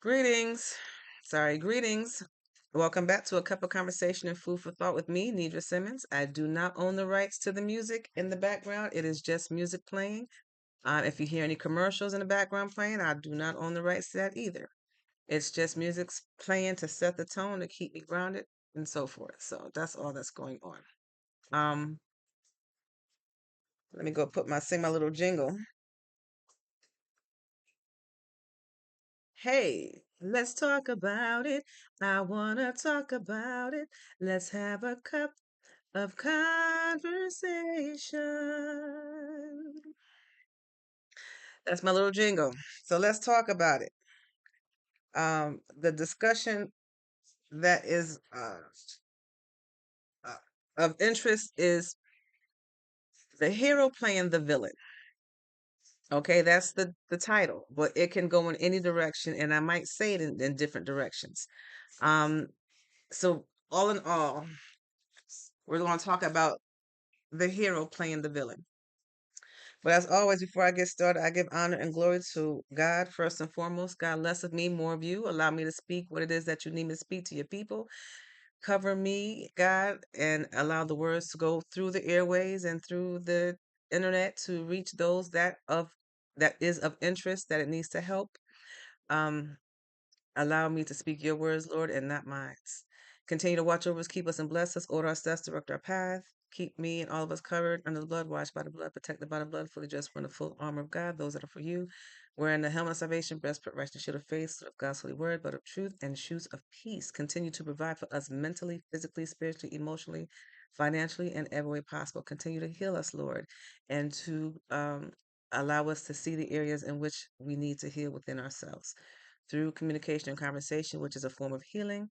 Greetings. Sorry, greetings. Welcome back to a cup of conversation and food for thought with me, Nidra Simmons. I do not own the rights to the music in the background. It is just music playing. If you hear any commercials in the background playing, I do not own the rights to that either. It's just music playing to set the tone to keep me grounded and so forth. So that's all that's going on. Um, Let me go sing my little jingle. Hey, let's talk about it. I wanna talk about it. Let's have a cup of conversation. That's my little jingle. So let's talk about it. The discussion that is uh, of interest is the hero playing the villain. Okay, that's the title, but it can go in any direction, and I might say it in different directions. Um, so all in all, we're going to talk about the hero playing the villain. But as always, before I get started, I give honor and glory to God first and foremost. God, less of me, more of you. Allow me to speak what it is that you need me to speak to your people. Cover me, God, and allow the words to go through the airways and through the internet to reach those that is of interest that it needs to help. Um, Allow me to speak your words, Lord, and not mine. Continue to watch over us, keep us, and bless us. Order our steps, direct our path. Keep me and all of us covered under the blood, washed by the blood, protected by the blood, fully dressed in the full armor of God. Those that are for you, wearing the helmet of salvation, breastplate, righteousness, shield of faith, sword of God's holy word, but of truth, and shoes of peace. Continue to provide for us mentally, physically, spiritually, emotionally, financially, and every way possible. Continue to heal us, Lord, and to allow us to see the areas in which we need to heal within ourselves through communication and conversation, which is a form of healing.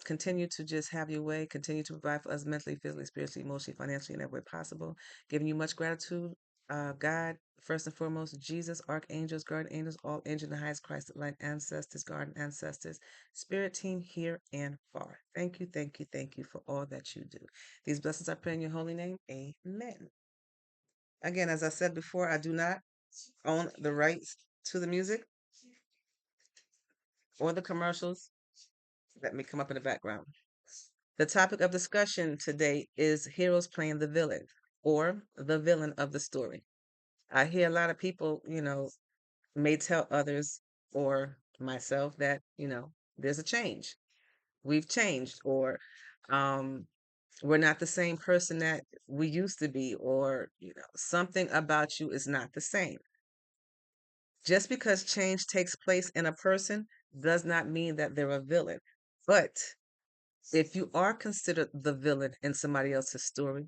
Continue to just have your way. Continue to provide for us mentally, physically, spiritually, emotionally, financially, in every way possible. Giving you much gratitude, God, first and foremost, Jesus, archangels, guardian angels, all angels in the highest Christ, light ancestors, garden ancestors, spirit team here and far. Thank you, thank you, thank you for all that you do. These blessings I pray in your holy name. Amen. Again, as I said before, I do not own the rights to the music or the commercials that may come up in the background. The topic of discussion today is heroes playing the villain or the villain of the story. I hear a lot of people, may tell others or myself that, there's a change. We've changed, or um, we're not the same person that we used to be, or, something about you is not the same. Just because change takes place in a person does not mean that they're a villain. But if you are considered the villain in somebody else's story,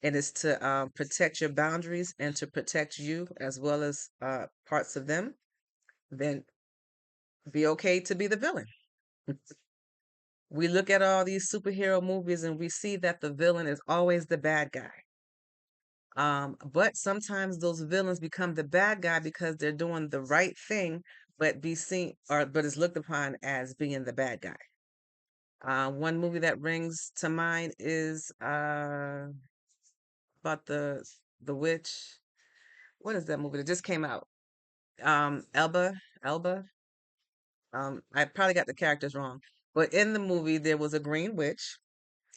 and it's to protect your boundaries and to protect you as well as parts of them, then be okay to be the villain. We look at all these superhero movies and we see that the villain is always the bad guy. But sometimes those villains become the bad guy because they're doing the right thing, but is looked upon as being the bad guy. One movie that rings to mind is about the witch. What is that movie that just came out? Elba. I probably got the characters wrong, but in the movie there was a green witch,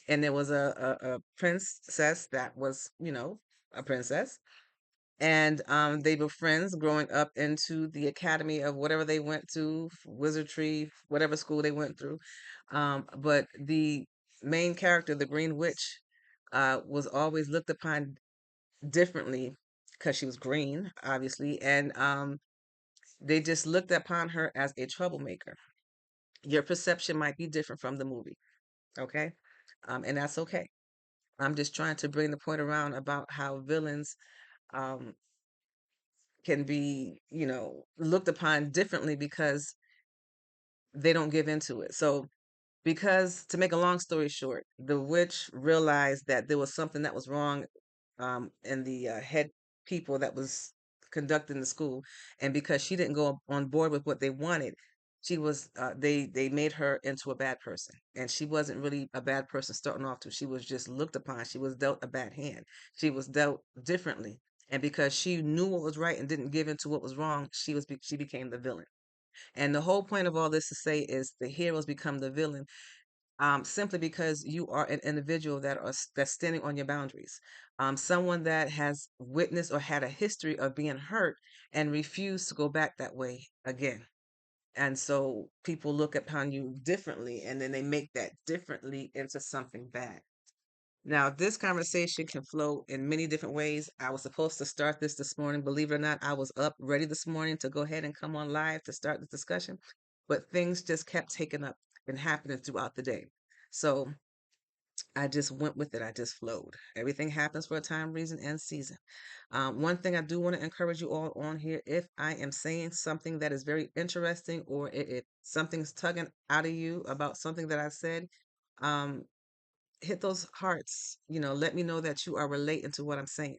and there was a princess that was, a princess, and they were friends growing up into the academy of whatever they went to, wizardry, whatever school they went through. But the main character, the green witch, was always looked upon differently because she was green, obviously, and they just looked upon her as a troublemaker. Your perception might be different from the movie, okay? And that's okay. I'm just trying to bring the point around about how villains um, can be, looked upon differently because they don't give into it. So, because to make a long story short, the witch realized that there was something that was wrong in the head people that was conducting the school, and because she didn't go on board with what they wanted, they made her into a bad person, and she wasn't really a bad person starting off to. She was just looked upon. She was dealt a bad hand. She was dealt differently, and because she knew what was right and didn't give into what was wrong, she became the villain. And the whole point of all this to say is the heroes become the villain, simply because you are an individual that's standing on your boundaries, someone that has witnessed or had a history of being hurt and refused to go back that way again. And so people look upon you differently, and then they make that differently into something bad. Now, this conversation can flow in many different ways. I was supposed to start this morning. Believe it or not, I was up ready this morning to go ahead and come on live to start the discussion, but things just kept taking up and happening throughout the day. So I just went with it. I just flowed. Everything happens for a time, reason, and season. One thing I do want to encourage you all on here, if I am saying something that is very interesting, or if something's tugging out of you about something that I said, um, hit those hearts. Let me know that you are relating to what I'm saying.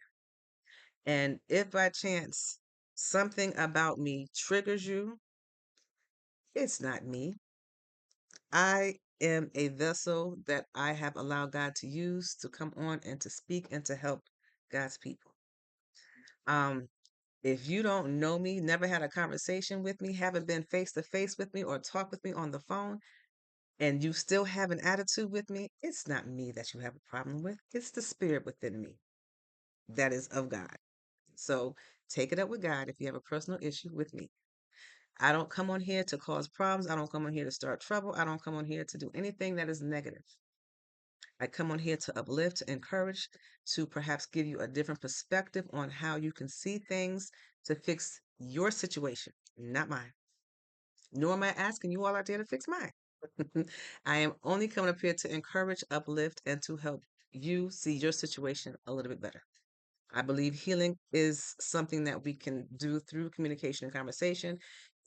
And if by chance something about me triggers you, it's not me. I am a vessel that I have allowed God to use to come on and to speak and to help God's people. Um, if you don't know me, never had a conversation with me, haven't been face to face with me or talked with me on the phone, and you still have an attitude with me, it's not me that you have a problem with. It's the spirit within me that is of God. So take it up with God if you have a personal issue with me. I don't come on here to cause problems. I don't come on here to start trouble. I don't come on here to do anything that is negative. I come on here to uplift, to encourage, to perhaps give you a different perspective on how you can see things to fix your situation, not mine. Nor am I asking you all out there to fix mine. I am only coming up here to encourage, uplift, and to help you see your situation a little bit better. I believe healing is something that we can do through communication and conversation.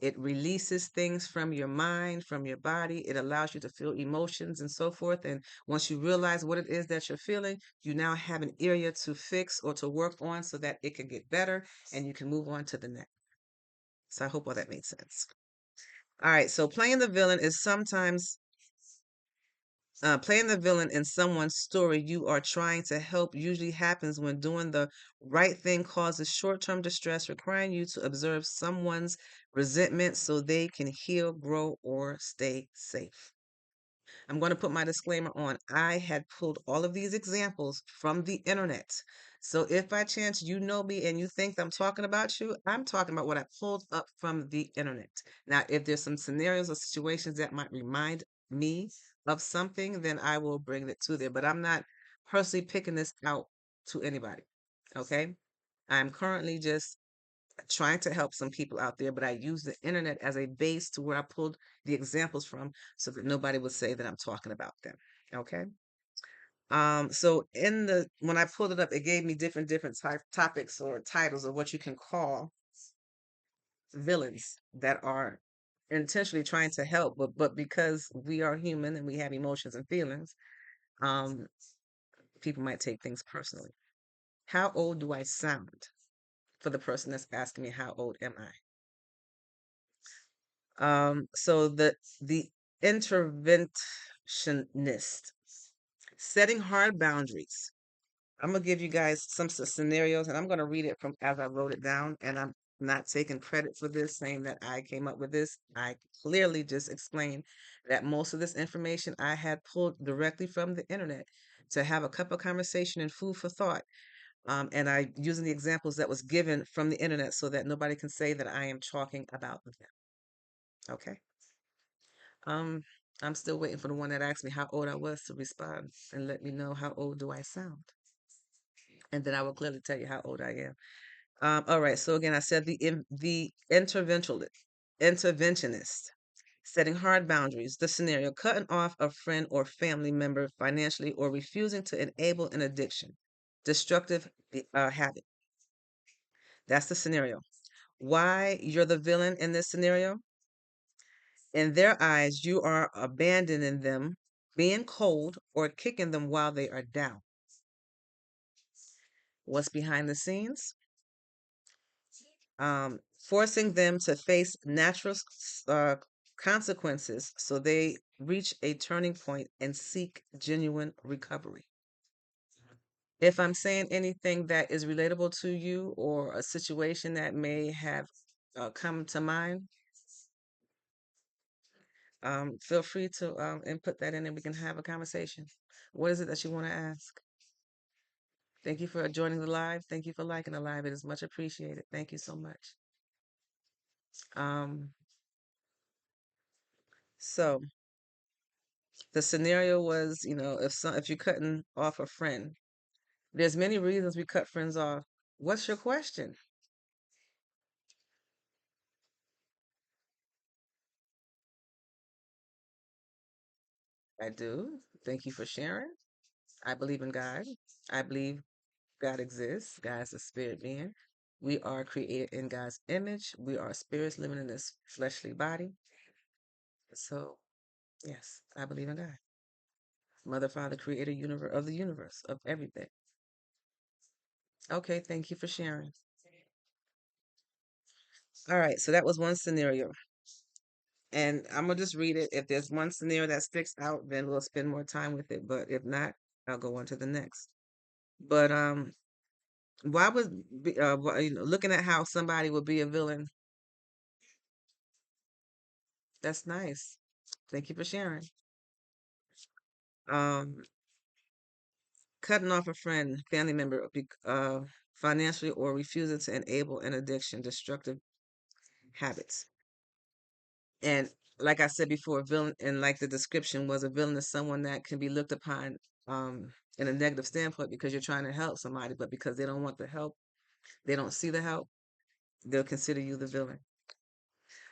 It releases things from your mind, from your body. It allows you to feel emotions and so forth. And once you realize what it is that you're feeling, you now have an area to fix or to work on so that it can get better and you can move on to the next. So I hope all that made sense. All right. So playing the villain in someone's story you are trying to help usually happens when doing the right thing causes short term distress, requiring you to observe someone's resentment so they can heal, grow, or stay safe. I'm going to put my disclaimer on. I had pulled all of these examples from the internet. So if by chance you know me and you think I'm talking about you, I'm talking about what I pulled up from the internet. Now, if there's some scenarios or situations that might remind me of something, then I will bring it to there. But I'm not personally picking this out to anybody. Okay. I'm currently just trying to help some people out there, but I use the internet as a base to where I pulled the examples from so that nobody would say that I'm talking about them. Okay. So when I pulled it up, it gave me different topics or titles of what you can call villains that are intentionally trying to help, but because we are human and we have emotions and feelings, um, people might take things personally. How old do I sound? For the person that's asking me, how old am I? So the interventionist, setting hard boundaries. I'm gonna give you guys some scenarios, and I'm gonna read it from as I wrote it down. And I'm not taking credit for this, saying that I came up with this. I clearly just explained that most of this information I had pulled directly from the internet to have a cup of conversation and food for thought. And I using the examples that was given from the internet so that nobody can say that I am talking about them. Okay. Um, I'm still waiting for the one that asked me how old I was to respond and let me know how old do I sound. And then I will clearly tell you how old I am. All right. So again, I said the interventionist, setting hard boundaries. The scenario: cutting off a friend or family member financially, or refusing to enable an addiction, destructive habit. That's the scenario. Why you're the villain in this scenario? In their eyes, you are abandoning them, being cold, or kicking them while they are down. What's behind the scenes? Forcing them to face natural consequences so they reach a turning point and seek genuine recovery. If I'm saying anything that is relatable to you or a situation that may have come to mind, feel free to input that in and we can have a conversation. What is it that you want to ask? Thank you for joining the live. Thank you for liking the live. It is much appreciated. Thank you so much. Um, so the scenario was, if you're cutting off a friend, there's many reasons we cut friends off. What's your question? I do. Thank you for sharing. I believe in God. I believe God exists. God is a spirit being. We are created in God's image. We are spirits living in this fleshly body. So, yes, I believe in God. Mother, Father, creator universe of the universe, of everything. Okay, thank you for sharing. All right, so that was one scenario. And I'm gonna just read it. If there's one scenario that sticks out, then we'll spend more time with it. But if not, I'll go on to the next. But why was looking at how somebody would be a villain? That's nice. Thank you for sharing. Um, cutting off a friend, family member, financially or refusing to enable an addiction, destructive habits. And like I said before, villain, and like the description was, a villain is someone that can be looked upon in a negative standpoint because you're trying to help somebody, but because they don't want the help, they don't see the help, they'll consider you the villain.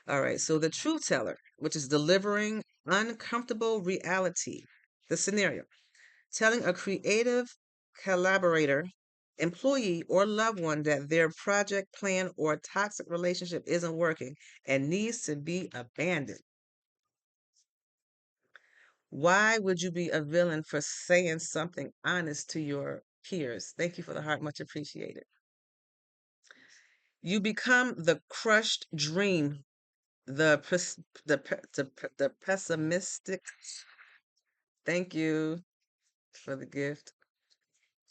All right, so the truth teller, which is delivering uncomfortable reality, the scenario, telling a creative collaborator, employee, or loved one that their project, plan, or toxic relationship isn't working and needs to be abandoned. Why would you be a villain for saying something honest to your peers? Thank you for the heart, much appreciated. You become the crushed dream, the pessimistic. Thank you for the gift,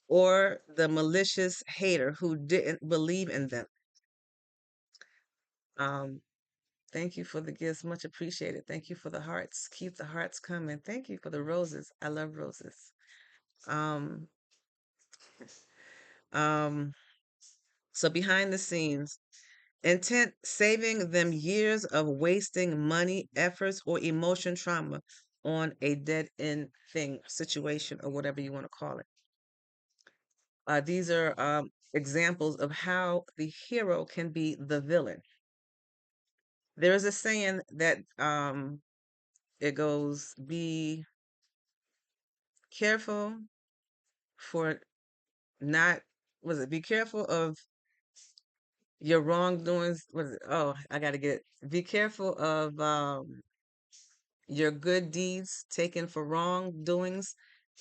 or the malicious hater who didn't believe in them. Um, thank you for the gifts, much appreciated. Thank you for the hearts. Keep the hearts coming. Thank you for the roses. I love roses. Um, um, so behind the scenes, intent saving them years of wasting money, efforts, or emotion trauma on a dead end thing, situation, or whatever you want to call it. These are examples of how the hero can be the villain. There is a saying that it goes, be careful for not, was it, be careful of your wrongdoings. What is it? Oh, I got to get it. Be careful of your good deeds taken for wrongdoings.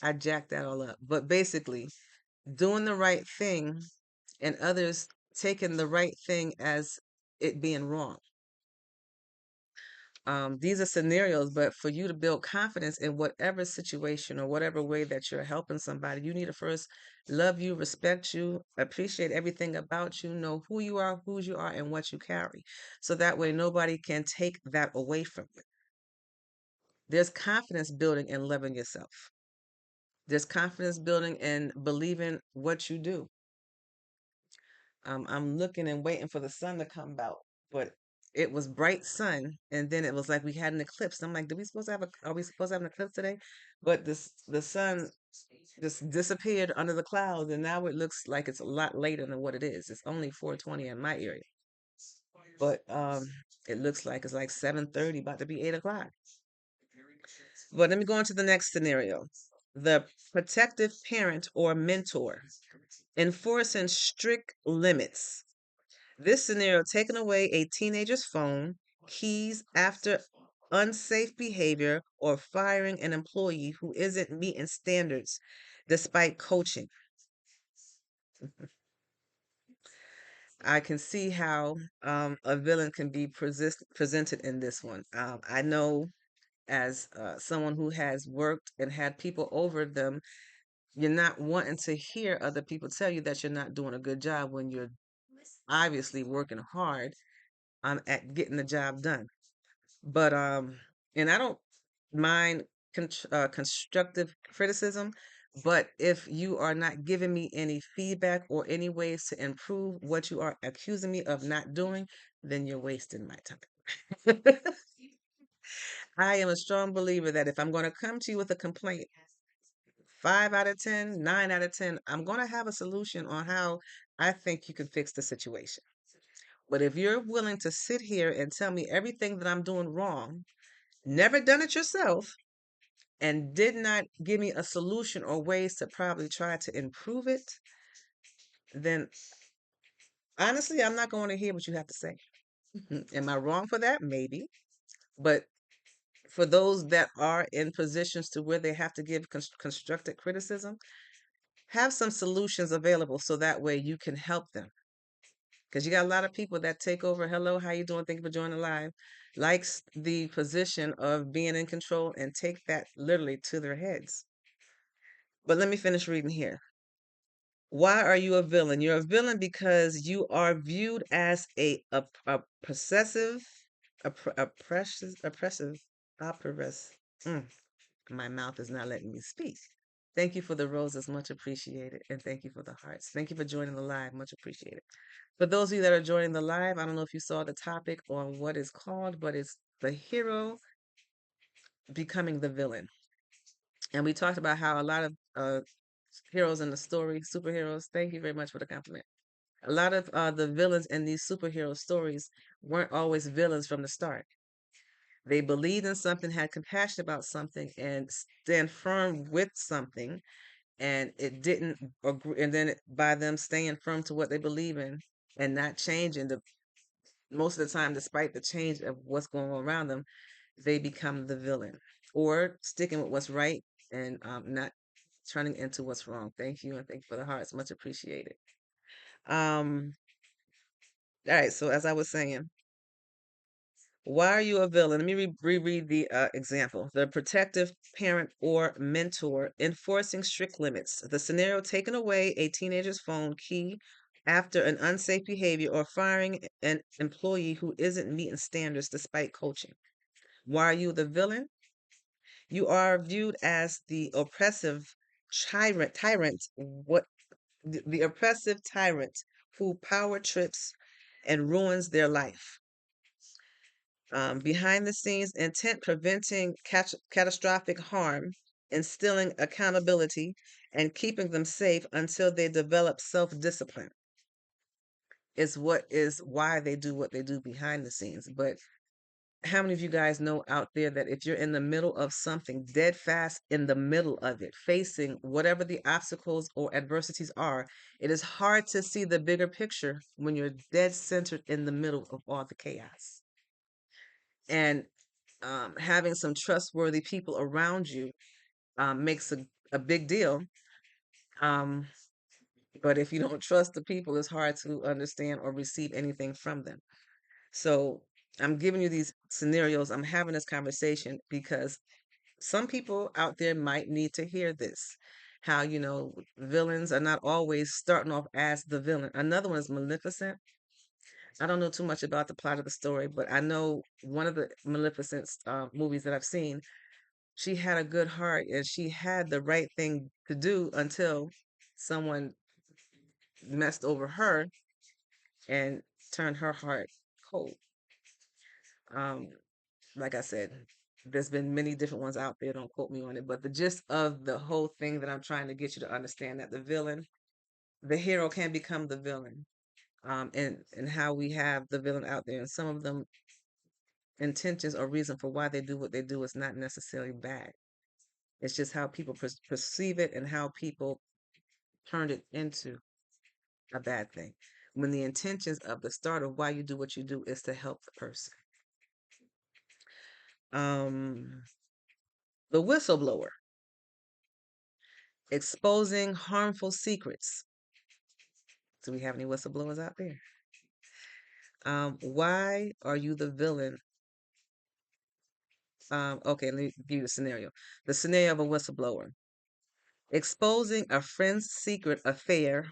I jacked that all up. But basically, doing the right thing and others taking the right thing as it being wrong. These are scenarios, but for you to build confidence in whatever situation or whatever way that you're helping somebody, you need to first love you, respect you, appreciate everything about you, know who you are, whose you are, and what you carry. So that way nobody can take that away from you. There's confidence building in loving yourself. There's confidence building in believing what you do. I'm looking and waiting for the sun to come out, but it was bright sun, and then it was like we had an eclipse. I'm like, do we supposed to have a? Are we supposed to have an eclipse today? But the sun just disappeared under the clouds, and now it looks like it's a lot later than what it is. It's only 4:20 in my area, but it looks like it's like 7:30, about to be 8 o'clock. But let me go on to the next scenario. The protective parent or mentor enforcing strict limits. This scenario, taking away a teenager's phone, keys after unsafe behavior, or firing an employee who isn't meeting standards despite coaching. I can see how a villain can be presented in this one. I know as someone who has worked and had people over them, you're not wanting to hear other people tell you that you're not doing a good job when you're obviously working hard at getting the job done. But And I don't mind constructive criticism, but if you are not giving me any feedback or any ways to improve what you are accusing me of not doing, then you're wasting my time. I am a strong believer that if I'm going to come to you with a complaint, 5 out of 10, 9 out of 10, I'm going to have a solution on how I think you can fix the situation. But if you're willing to sit here and tell me everything that I'm doing wrong, never done it yourself, and did not give me a solution or ways to probably try to improve it, then honestly, I'm not going to hear what you have to say. Am I wrong for that? Maybe. But for those that are in positions to where they have to give constructive criticism, have some solutions available so that way you can help them. Because you got a lot of people that take over. Hello, how you doing? Thank you for joining live. Likes the position of being in control and take that literally to their heads. But let me finish reading here. Why are you a villain? You're a villain because you are viewed as a possessive, oppressive. Mm, my mouth is not letting me speak. Thank you for the roses, much appreciated, and thank you for the hearts. Thank you for joining the live, much appreciated. For those of you that are joining the live, I don't know if you saw the topic on what is called, but it's the hero becoming the villain. And we talked about how a lot of heroes in the story, superheroes. Thank you very much for the compliment. A lot of the villains in these superhero stories weren't always villains from the start. They believed in something, had compassion about something, and stand firm with something. And it didn't agree. And then by them staying firm to what they believe in and not changing, most of the time, despite the change of what's going on around them, they become the villain or sticking with what's right and not turning into what's wrong. Thank you, and thank you for the hearts. Much appreciated. Um, all right, so as I was saying, why are you a villain? Let me reread the example. The protective parent or mentor enforcing strict limits. The scenario: taking away a teenager's phone key after an unsafe behavior or firing an employee who isn't meeting standards despite coaching. Why are you the villain? You are viewed as the oppressive tyrant, what the oppressive tyrant who power trips and ruins their life. Behind the scenes intent: preventing catastrophic harm, instilling accountability, and keeping them safe until they develop self-discipline is why they do what they do behind the scenes. But how many of you guys know out there that if you're in the middle of something, dead fast in the middle of it, facing whatever the obstacles or adversities are, it is hard to see the bigger picture when you're dead centered in the middle of all the chaos? And having some trustworthy people around you makes a big deal. Um, but if you don't trust the people, it's hard to understand or receive anything from them. So I'm giving you these scenarios. I'm having this conversation because some people out there might need to hear this. How, villains are not always starting off as the villain. Another one is Maleficent. I don't know too much about the plot of the story, but I know one of the Maleficent movies that I've seen, she had a good heart and she had the right thing to do until someone messed over her and turned her heart cold. Um, like I said, there's been many different ones out there. Don't quote me on it, but the gist of the whole thing that I'm trying to get you to understand that the hero can become the villain, and how we have the villain out there, and some of them intentions or reason for why they do what they do is not necessarily bad. It's just how people perceive it and how people turned it into a bad thing. When the intentions of the start of why you do what you do is to help the person. Um, the whistleblower, exposing harmful secrets. Do we have any whistleblowers out there? Why are you the villain? Okay, let me give you the scenario. The scenario of a whistleblower: exposing a friend's secret affair,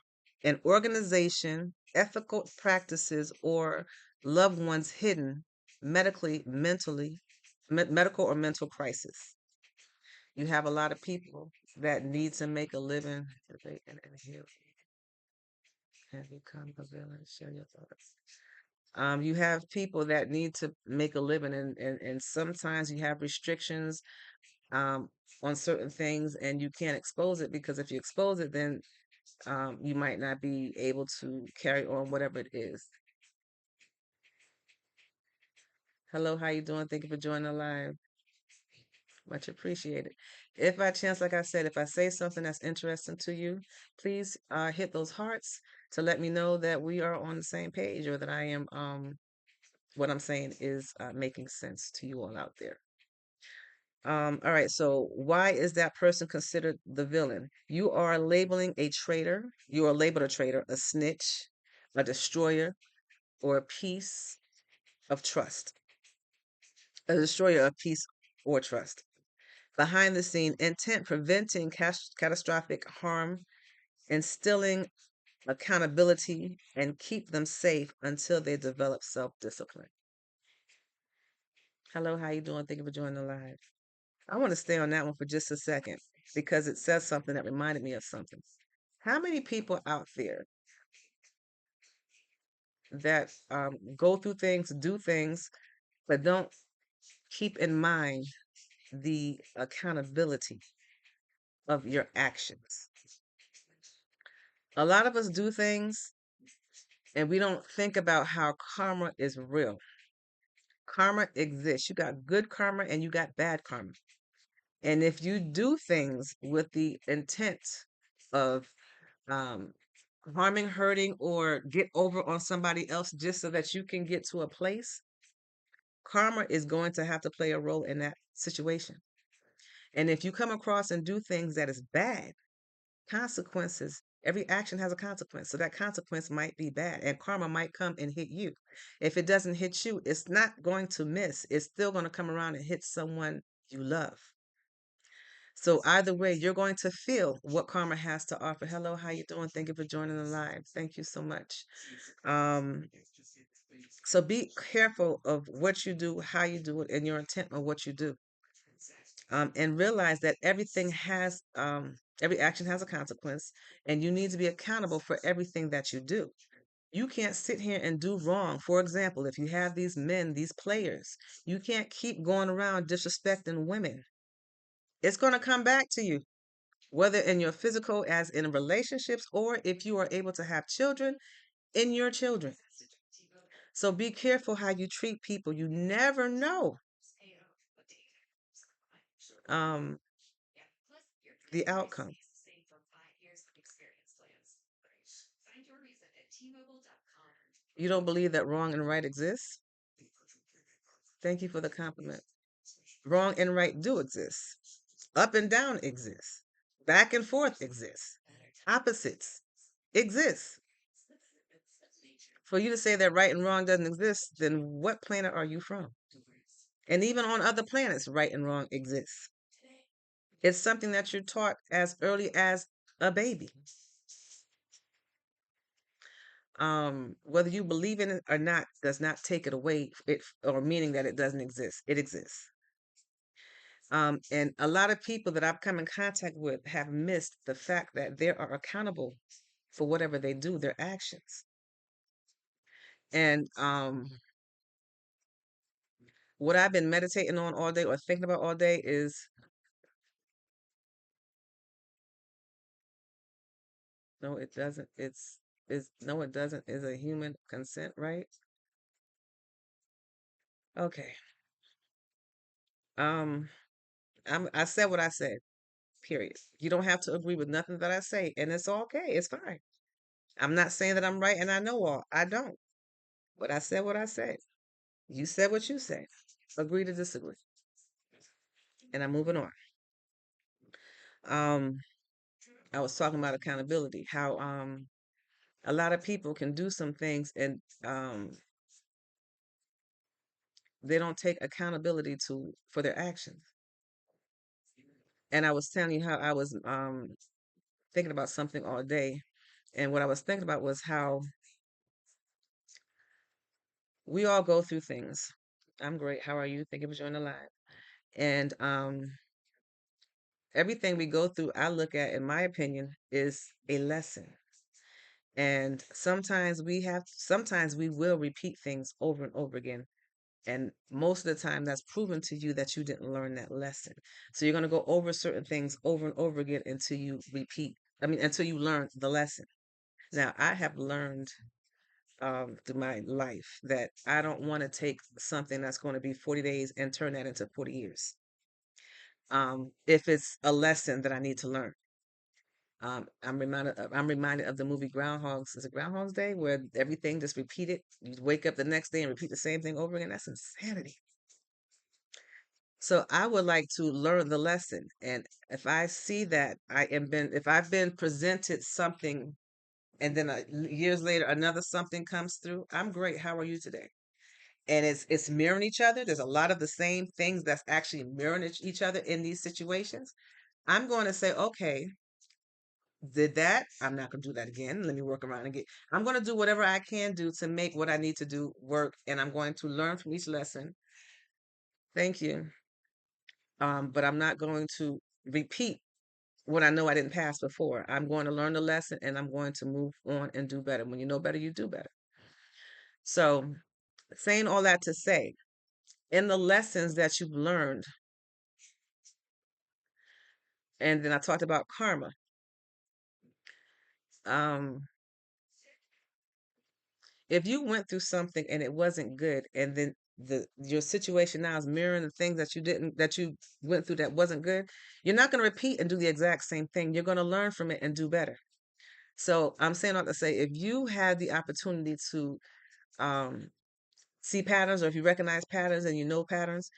an organization, ethical practices, or loved one's hidden medically, mentally, medical or mental crisis. You have a lot of people that need to make a living. And heal. Have you come a villain? Share your thoughts. You have people that need to make a living, and sometimes you have restrictions um, on certain things, and you can't expose it because if you expose it, then you might not be able to carry on whatever it is. Hello, how you doing? Thank you for joining the live. Much appreciated. If by chance, like I said, if I say something that's interesting to you, please hit those hearts to let me know that we are on the same page or that I am what I'm saying is making sense to you all out there. All right, so why is that person considered the villain? You are labeling a traitor. You are labeled a traitor, a snitch, a destroyer, or a piece of trust. A destroyer of peace or trust. Behind the scene intent preventing catastrophic harm, instilling accountability, and keep them safe until they develop self-discipline. Hello, how you doing? Thank you for joining the live. I want to stay on that one for just a second because it says something that reminded me of something. How many people out there that go through things, do things, but don't keep in mind the accountability of your actions? A lot of us do things and we don't think about how karma is real. Karma exists. You got good karma and you got bad karma. And if you do things with the intent of um, harming, hurting, or get over on somebody else just so that you can get to a place, karma is going to have to play a role in that situation. And if you come across and do things that is bad, consequences, every action has a consequence. So that consequence might be bad and karma might come and hit you. If it doesn't hit you, it's not going to miss. It's still going to come around and hit someone you love. So either way, you're going to feel what karma has to offer. Hello, how you doing? Thank you for joining the live. Thank you so much. Um, so be careful of what you do, how you do it, and your intent on what you do. And realize that every action has a consequence, and you need to be accountable for everything that you do. You can't sit here and do wrong. For example, if you have these men, these players, you can't keep going around disrespecting women. It's going to come back to you, whether in your physical, as in relationships, or if you are able to have children, in your children. So be careful how you treat people. You never know um, the outcome. You don't believe that wrong and right exists? Thank you for the compliment. Wrong and right do exist. Up and down exists. Back and forth exists. Opposites exist. For you to say that right and wrong doesn't exist, then what planet are you from? And even on other planets, right and wrong exists. It's something that you're taught as early as a baby. Whether you believe in it or not does not take it away, it or meaning that it doesn't exist. It exists. And a lot of people that I've come in contact with have missed the fact that they are accountable for whatever they do, their actions. And what I've been meditating on all day or thinking about all day is no, it doesn't. It's no, it doesn't. Is a human consent, right? Okay. Um, I said what I said. Period. You don't have to agree with nothing that I say, and it's okay. It's fine. I'm not saying that I'm right and I know all. I don't. But I said what I said. You said what you said. Agree to disagree. And I'm moving on. Um, I was talking about accountability, how a lot of people can do some things and they don't take accountability to for their actions. And I was telling you how I was thinking about something all day. And what I was thinking about was how we all go through things. I'm great. How are you? Thank you for joining the live. And everything we go through, I look at, in my opinion, is a lesson. And sometimes we will repeat things over and over again. And most of the time, that's proven to you that you didn't learn that lesson. So you're going to go over certain things over and over again until you until you learn the lesson. Now, I have learned through my life that I don't want to take something that's going to be 40 days and turn that into 40 years. If it's a lesson that I need to learn. I'm reminded of the movie Groundhog's. Is it Groundhog's Day, where everything just repeated? You wake up the next day and repeat the same thing over again. That's insanity. So I would like to learn the lesson, and if I see that if I've been presented something, and then years later another something comes through, I'm great. How are you today? And it's mirroring each other. There's a lot of the same things that's actually mirroring each other in these situations. I'm going to say, okay, did that. I'm not going to do that again. Let me work around again. I'm going to do whatever I can do to make what I need to do work. And I'm going to learn from each lesson. Thank you. But I'm not going to repeat what I know I didn't pass before. I'm going to learn the lesson and I'm going to move on and do better. When you know better, you do better. So, saying all that to say, in the lessons that you've learned, and then I talked about karma. Um, if you went through something and it wasn't good, and then your situation now is mirroring the things that you went through that wasn't good, you're not going to repeat and do the exact same thing. You're going to learn from it and do better. So I'm saying all to say, if you have the opportunity to um, see patterns, or if you recognize patterns and you know patterns,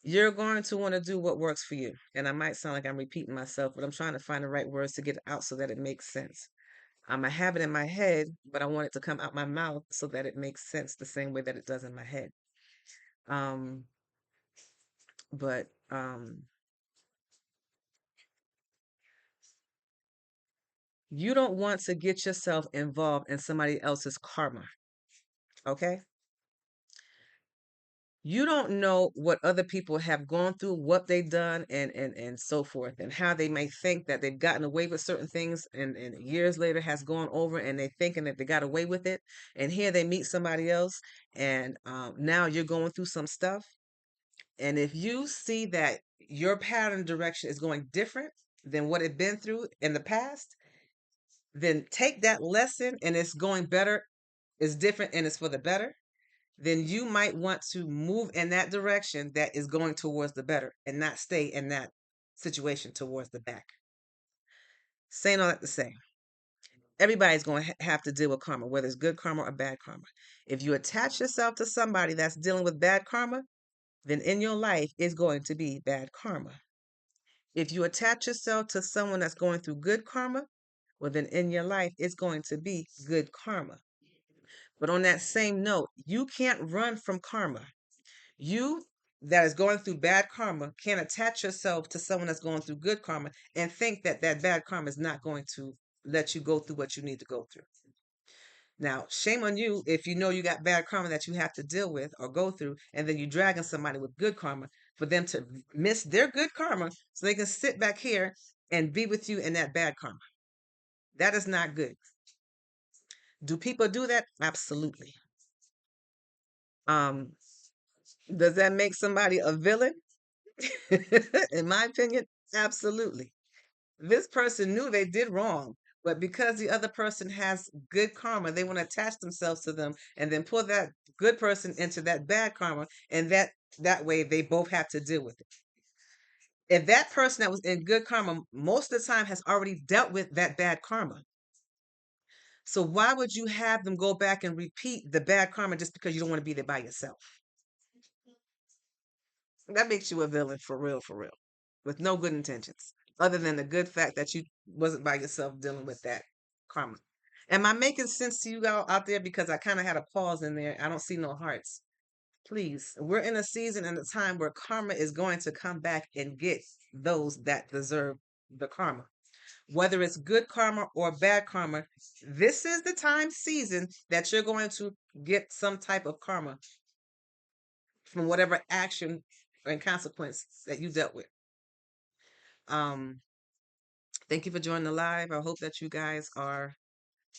you're going to want to do what works for you. And I might sound like I'm repeating myself, but I'm trying to find the right words to get it out so that it makes sense. I have it in my head, but I want it to come out my mouth so that it makes sense the same way that it does in my head. Um, but you don't want to get yourself involved in somebody else's karma, okay? You don't know what other people have gone through, what they've done, and so forth, and how they may think that they've gotten away with certain things, and years later has gone over, and they thinking that they got away with it, and here they meet somebody else, and now you're going through some stuff, and if you see that your pattern direction is going different than what it's been through in the past, then take that lesson, and it's going better, it's different, and it's for the better, then you might want to move in that direction that is going towards the better and not stay in that situation towards the back. Saying all that to say, everybody's going to have to deal with karma, whether it's good karma or bad karma. If you attach yourself to somebody that's dealing with bad karma, then in your life is going to be bad karma. If you attach yourself to someone that's going through good karma, well, then in your life it's going to be good karma. But on that same note, you can't run from karma. You that is going through bad karma can't attach yourself to someone that's going through good karma and think that that bad karma is not going to let you go through what you need to go through. Now, shame on you if you know you got bad karma that you have to deal with or go through, and then you're dragging somebody with good karma for them to miss their good karma so they can sit back here and be with you in that bad karma. That is not good. Do people do that? Absolutely. Um, does that make somebody a villain? In my opinion, absolutely. This person knew they did wrong, but because the other person has good karma, they want to attach themselves to them and then pull that good person into that bad karma, and that way they both have to deal with it. If that person that was in good karma most of the time has already dealt with that bad karma, so why would you have them go back and repeat the bad karma just because you don't want to be there by yourself? That makes you a villain for real, with no good intentions, other than the good fact that you wasn't by yourself dealing with that karma. Am I making sense to you all out there? Because I kind of had a pause in there. I don't see no hearts. Please, we're in a season and a time where karma is going to come back and get those that deserve the karma. Whether it's good karma or bad karma, this is the time season that you're going to get some type of karma from whatever action and consequence that you dealt with. Um, thank you for joining the live. I hope that you guys are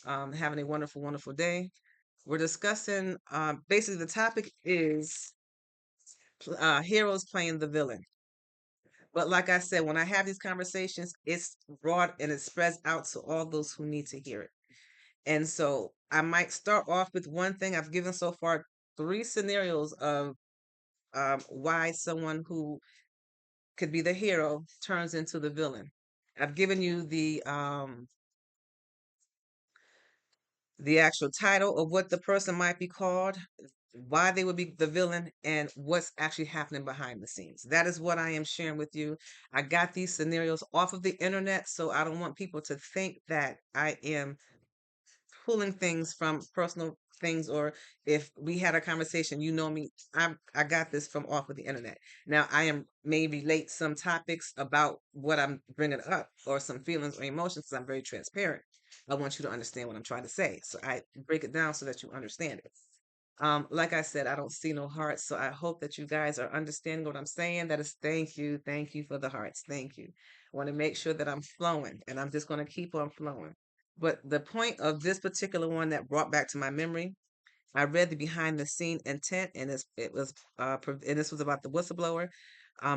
having a wonderful, wonderful day. We're discussing basically the topic is heroes playing the villain. But like I said, when I have these conversations, it's broad and it spreads out to all those who need to hear it. And so I might start off with one thing. I've given so far three scenarios of why someone who could be the hero turns into the villain. I've given you the actual title of what the person might be called, why they would be the villain, and what's actually happening behind the scenes. That is what I am sharing with you. I got these scenarios off of the internet, so I don't want people to think that I am pulling things from personal things, or if we had a conversation, you know me, I got this from off of the internet. Now I am may relate some topics about what I'm bringing up or some feelings or emotions, because I'm very transparent. I want you to understand what I'm trying to say, so I break it down so that you understand it. Like I said, I don't see no hearts, so I hope that you guys are understanding what I'm saying. That is, thank you for the hearts, thank you. I want to make sure that I'm flowing, and I'm just going to keep on flowing. But the point of this particular one that brought back to my memory, I read the behind the scene intent, and it was and this was about the whistleblower,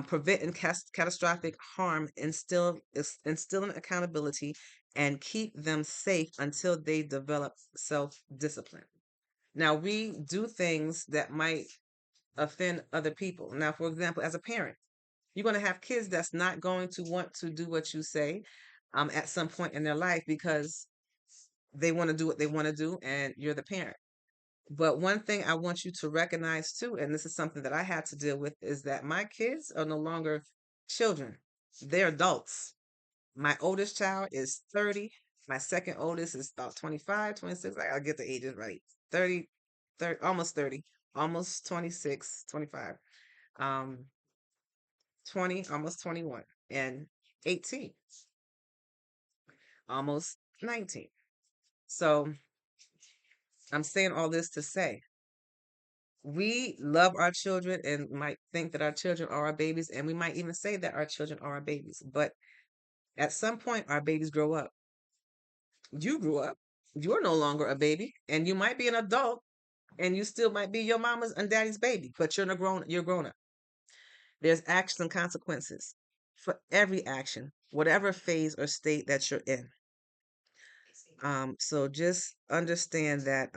preventing catastrophic harm, instilling accountability, and keep them safe until they develop self discipline. Now, we do things that might offend other people. Now, for example, as a parent, you're going to have kids that's not going to want to do what you say at some point in their life, because they want to do what they want to do, and you're the parent. But one thing I want you to recognize too, and this is something that I had to deal with, is that my kids are no longer children, they're adults. My oldest child is 30. My second oldest is about 25, 26. I'll get the ages right. 30, 30, almost 30, almost 26, 25, um, 20, almost 21, and 18, almost 19. So I'm saying all this to say we love our children and might think that our children are our babies, and we might even say that our children are our babies. But at some point, our babies grow up. You grew up. You're no longer a baby, and you might be an adult, and you still might be your mama's and daddy's baby, but you're grown up. There's actions and consequences for every action, whatever phase or state that you're in. So just understand that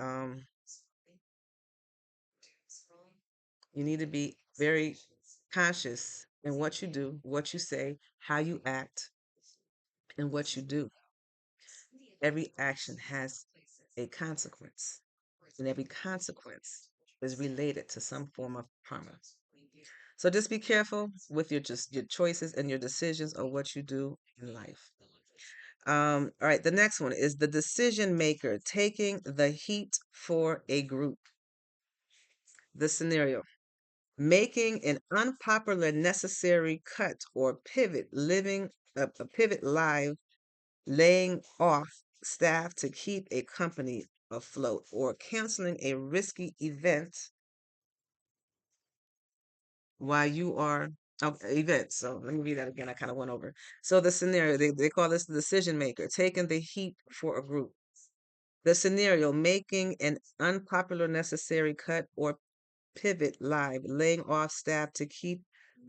you need to be very conscious in what you do, what you say, how you act, and what you do. Every action has a consequence, and every consequence is related to some form of karma. So just be careful with your choices and your decisions or what you do in life. All right, the next one is the decision maker taking the heat for a group. The scenario: making an unpopular necessary cut or pivot, living a pivot live, laying off staff to keep a company afloat, or canceling a risky event while you are event. So let me read that again. I kind of went over. So the scenario, they call this the decision maker, taking the heat for a group. The scenario: making an unpopular necessary cut or pivot live, laying off staff to keep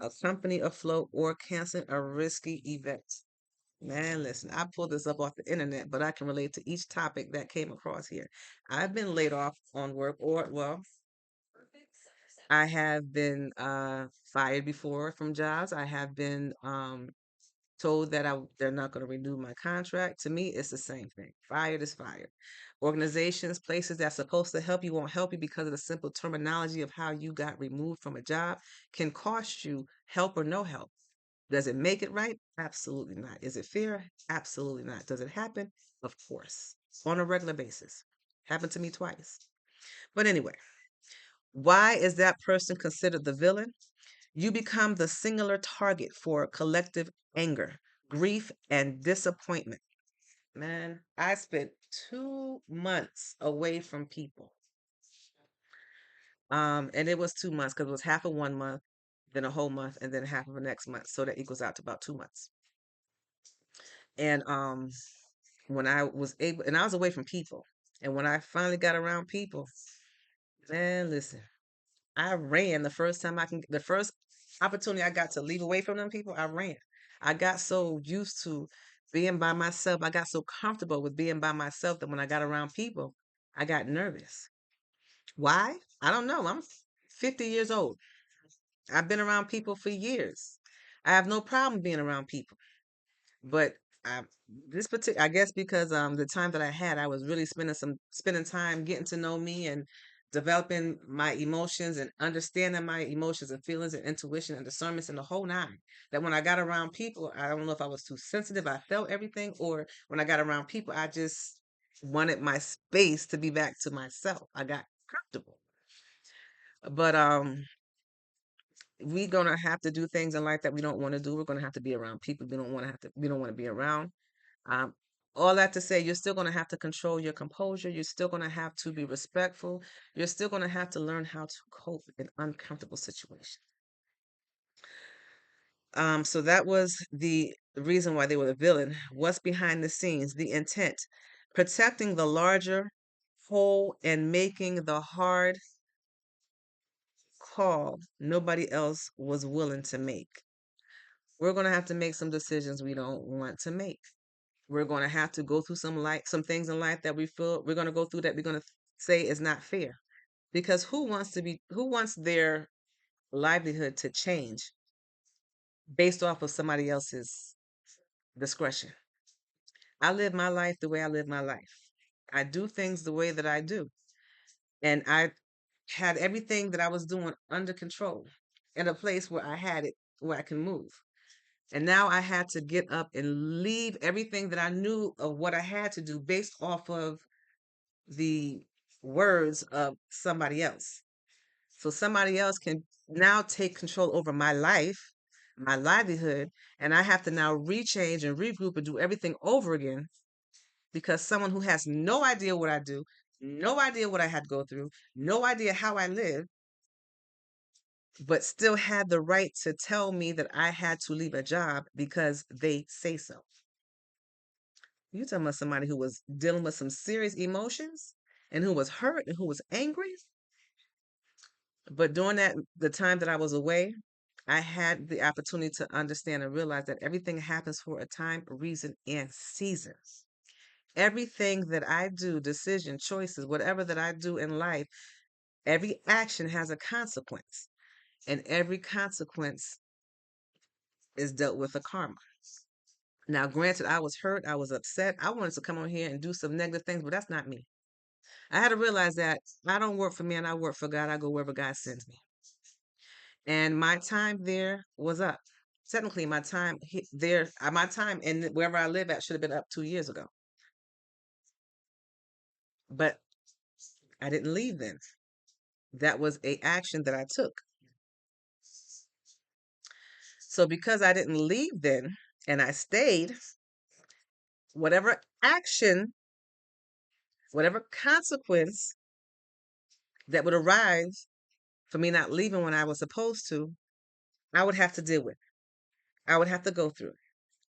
a company afloat, or canceling a risky event. Man, listen, I pulled this up off the internet, but I can relate to each topic that came across here. I've been laid off on work, or, well, I have been fired before from jobs. I have been told that they're not going to renew my contract. To me, it's the same thing. Fired is fired. Organizations, places that's supposed to help you won't help you because of the simple terminology of how you got removed from a job can cost you help or no help. Does it make it right? Absolutely not. Is it fair? Absolutely not. Does it happen? Of course. On a regular basis. Happened to me twice. But anyway, why is that person considered the villain? You become the singular target for collective anger, grief, and disappointment. Man, I spent 2 months away from people. And it was 2 months because it was half of 1 month. then a whole month, and then half of the next month. So that equals out to about 2 months. And when I was able, and I was away from people, and when I finally got around people, man, listen, I ran the first opportunity I got to leave away from them people, I ran. I got so used to being by myself. I got so comfortable with being by myself that when I got around people, I got nervous. Why? I don't know. I'm 50 years old. I've been around people for years. I have no problem being around people. But I this particular, I guess because the time that I had, I was really spending time getting to know me and developing my emotions and understanding my emotions and feelings and intuition and discernments and the whole nine. That when I got around people, I don't know if I was too sensitive, I felt everything, or when I got around people, I just wanted my space to be back to myself. I got comfortable. But we're gonna have to do things in life that we don't want to do. We're gonna have to be around people we don't want to be around. Um, all that to say, you're still going to have to control your composure. You're still going to have to be respectful. You're still going to have to learn how to cope in uncomfortable situations. So that was the reason why they were the villain. What's behind the scenes? The intent, protecting the larger whole and making the hard call nobody else was willing to make. We're going to have to make some decisions we don't want to make. We're going to have to go through some things in life that we feel we're going to go through that we're going to say is not fair. Because who wants their livelihood to change based off of somebody else's discretion? I live my life the way I live my life. I do things the way that I do. And I had everything that I was doing under control in a place where I had it where I can move. And now I had to get up and leave everything that I knew of what I had to do based off of the words of somebody else. So somebody else can now take control over my life, my livelihood, and I have to now rechange and regroup and do everything over again because someone who has no idea what I do, no idea what I had to go through, no idea how I live, but still had the right to tell me that I had to leave a job because they say so. You talking about somebody who was dealing with some serious emotions and who was hurt and who was angry? But during the time that I was away, I had the opportunity to understand and realize that everything happens for a time, reason, and season. Everything that I do, decision, choices, whatever that I do in life, every action has a consequence. And every consequence is dealt with a karma. Now, granted, I was hurt, I was upset, I wanted to come on here and do some negative things, but that's not me. I had to realize that I don't work for me and I work for God. I go wherever God sends me. And my time there was up. Technically, my time and wherever I live at should have been up 2 years ago. But I didn't leave then. That was a action that I took. So because I didn't leave then and I stayed, whatever action, whatever consequence that would arise for me not leaving when I was supposed to, I would have to deal with. I would have to go through.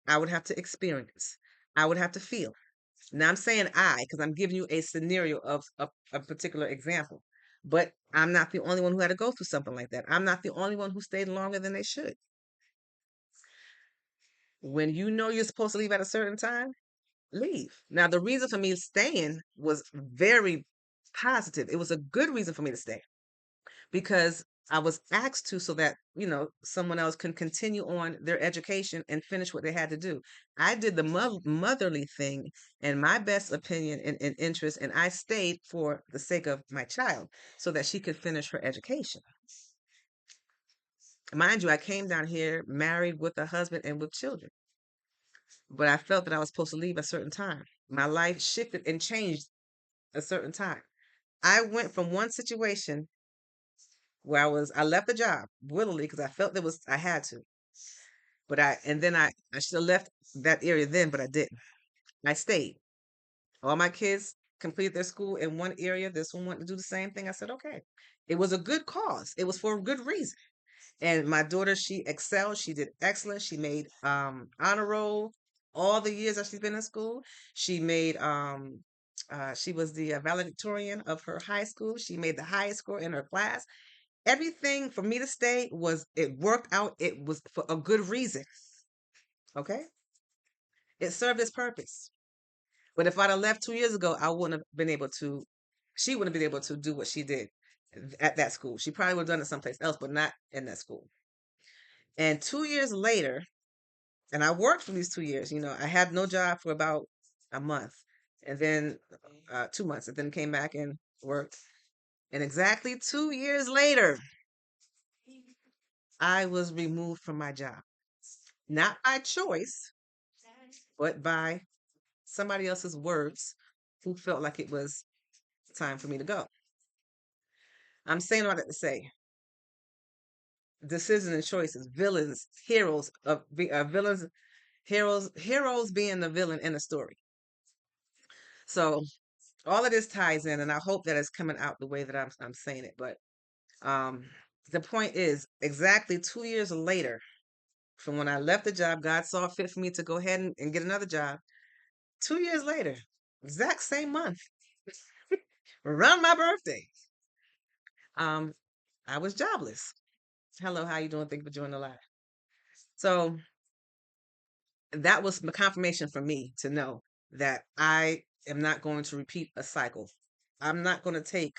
I would have to experience. I would have to feel. Now I'm saying because I'm giving you a scenario of a particular example. But I'm not the only one who had to go through something like that. I'm not the only one who stayed longer than they should. When you know you're supposed to leave at a certain time, leave. Now the reason for me staying was very positive. It was a good reason for me to stay because I was asked to so that, someone else can continue on their education and finish what they had to do. I did the motherly thing in my best opinion and interest, and I stayed for the sake of my child so that she could finish her education. Mind you, I came down here married with a husband and with children, but I felt that I was supposed to leave a certain time. My life shifted and changed a certain time. I went from one situation where I left the job willingly because I felt I had to. But I should have left that area then, but I didn't. I stayed. All my kids completed their school in one area. This one wanted to do the same thing. I said, okay. It was a good cause. It was for a good reason. And my daughter, she excelled. She did excellent. She made honor roll all the years that she's been in school. She made she was the valedictorian of her high school. She made the highest score in her class. Everything for me to stay was, it worked out. It was for a good reason. Okay, it served its purpose. But if I'd have left 2 years ago, I wouldn't have been able to. She wouldn't have been able to do what she did at that school. She probably would have done it someplace else, but not in that school. And 2 years later, and I worked for these 2 years. I had no job for about a month, and then 2 months, and then came back and worked. And exactly 2 years later, I was removed from my job, not by choice, but by somebody else's words, who felt like it was time for me to go. I'm saying all that to say, decisions and choices, villains, heroes of villains, heroes being the villain in the story. So all of this ties in, and I hope that it's coming out the way that I'm saying it. But um, the point is, exactly 2 years later, from when I left the job, God saw fit for me to go ahead and get another job. 2 years later, exact same month, around my birthday, um, I was jobless. Hello, how you doing? Thank you for joining the live. So that was the confirmation for me to know that I am not going to repeat a cycle. I'm not going to take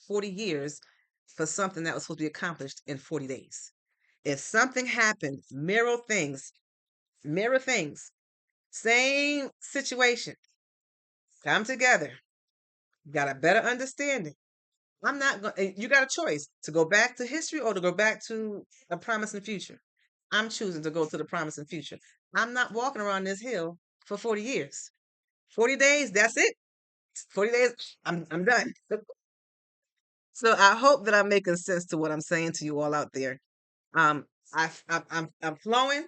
40 years for something that was supposed to be accomplished in 40 days. If something happened, mirror things, same situation, come together, got a better understanding. I'm not going. You got a choice to go back to history or to go back to a promising future. I'm choosing to go to the promising future. I'm not walking around this hill for 40 years. 40 days, that's it. 40 days, I'm done. So I hope that I'm making sense to what I'm saying to you all out there. Um, I'm flowing,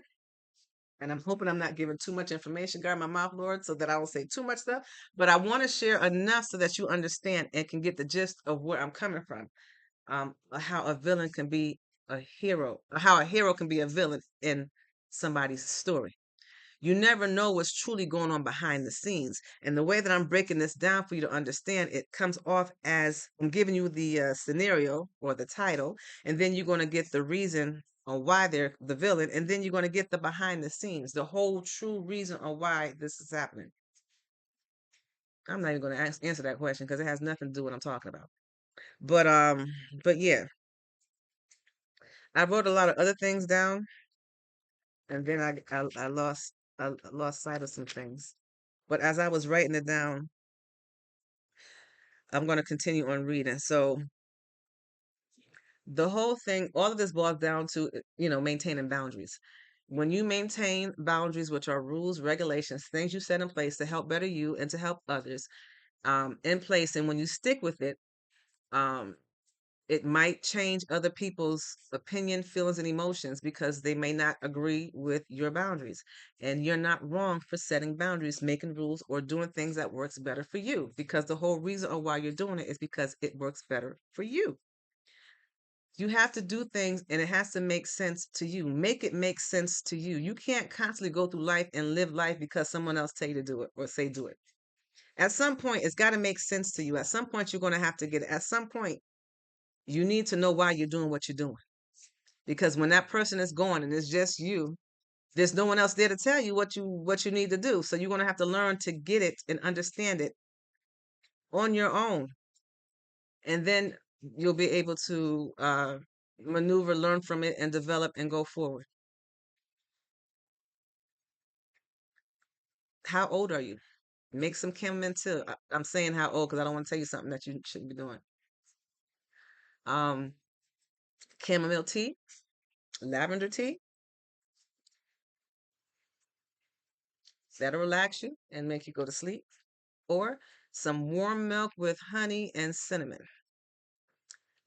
and I'm hoping I'm not giving too much information. Guard my mouth, Lord, so that I don't say too much stuff. But I want to share enough so that you understand and can get the gist of where I'm coming from. How a villain can be a hero, or how a hero can be a villain in somebody's story. You never know what's truly going on behind the scenes. And the way that I'm breaking this down for you to understand, it comes off as I'm giving you the scenario or the title, and then you're going to get the reason on why they're the villain, and then you're going to get the behind the scenes, the whole true reason on why this is happening. I'm not even going to answer that question because it has nothing to do with what I'm talking about. But yeah, I wrote a lot of other things down, and then I lost sight of some things. But as I was writing it down, I'm going to continue on reading. So the whole thing, all of this boils down to, maintaining boundaries. When you maintain boundaries, which are rules, regulations, things you set in place to help better you and to help others, in place, and when you stick with it, um, it might change other people's opinion, feelings, and emotions because they may not agree with your boundaries. And you're not wrong for setting boundaries, making rules, or doing things that works better for you, because the whole reason of why you're doing it is because it works better for you. You have to do things and it has to make sense to you. Make it make sense to you. You can't constantly go through life and live life because someone else tell you to do it or say do it. At some point, it's got to make sense to you. At some point, you're going to have to get it. At some point, you need to know why you're doing what you're doing. Because when that person is gone and it's just you, there's no one else there to tell you what you need to do. So you're going to have to learn to get it and understand it on your own. And then you'll be able to maneuver, learn from it, and develop and go forward. How old are you? Make some chamomile tea. I'm saying how old because I don't want to tell you something that you shouldn't be doing. Um, Chamomile tea, lavender tea, that'll relax you and make you go to sleep. Or some warm milk with honey and cinnamon.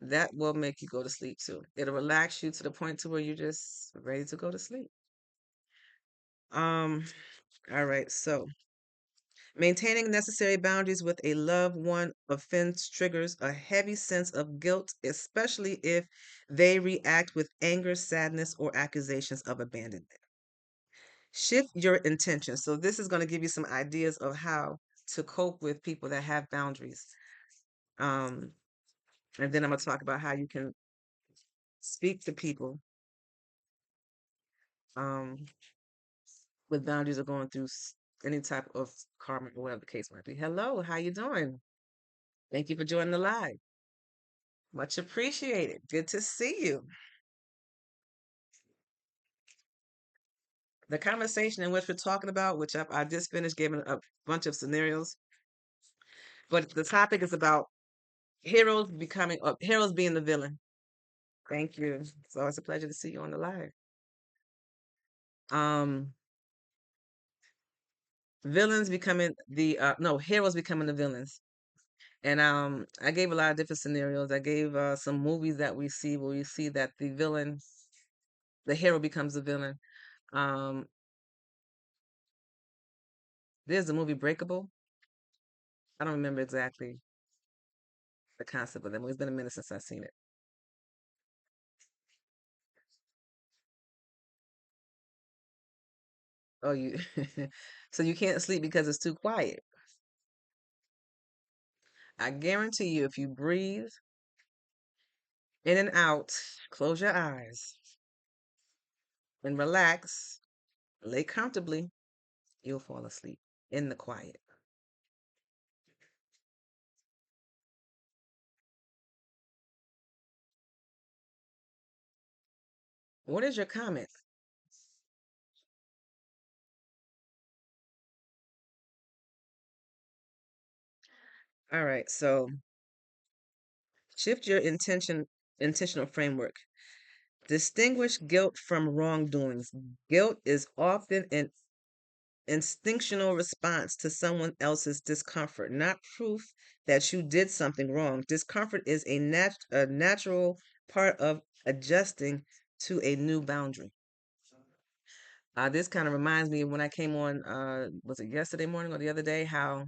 That will make you go to sleep too. It'll relax you to the point to where you're just ready to go to sleep. Um, all right, so Maintaining necessary boundaries with a loved one offense triggers a heavy sense of guilt, especially if they react with anger, sadness, or accusations of abandonment. Shift your intention. So, this is going to give you some ideas of how to cope with people that have boundaries. Um, and then I'm going to talk about how you can speak to people um, with boundaries or going through any type of karma or whatever the case might be. Hello, how you doing? Thank you for joining the live. Much appreciated. Good to see you. The conversation in which we're talking about, which I just finished giving a bunch of scenarios, but the topic is about heroes becoming, heroes being the villain. Thank you. So it's a pleasure to see you on the live. Um, Villains becoming the no heroes becoming the villains, and I gave a lot of different scenarios. I gave some movies that we see where we see that the villain, the hero becomes the villain. Um, there's the movie Breakable. I don't remember exactly the concept of that movie. It's been a minute since I've seen it. Oh, you so you can't sleep because it's too quiet. I guarantee you, if you breathe in and out, close your eyes and relax, lay comfortably, you'll fall asleep in the quiet. What is your comment? All right, so shift your intentional framework. Distinguish guilt from wrongdoings. Guilt is often an instinctual response to someone else's discomfort, not proof that you did something wrong. Discomfort is a natural part of adjusting to a new boundary. This kind of reminds me of when I came on, was it yesterday morning or the other day, how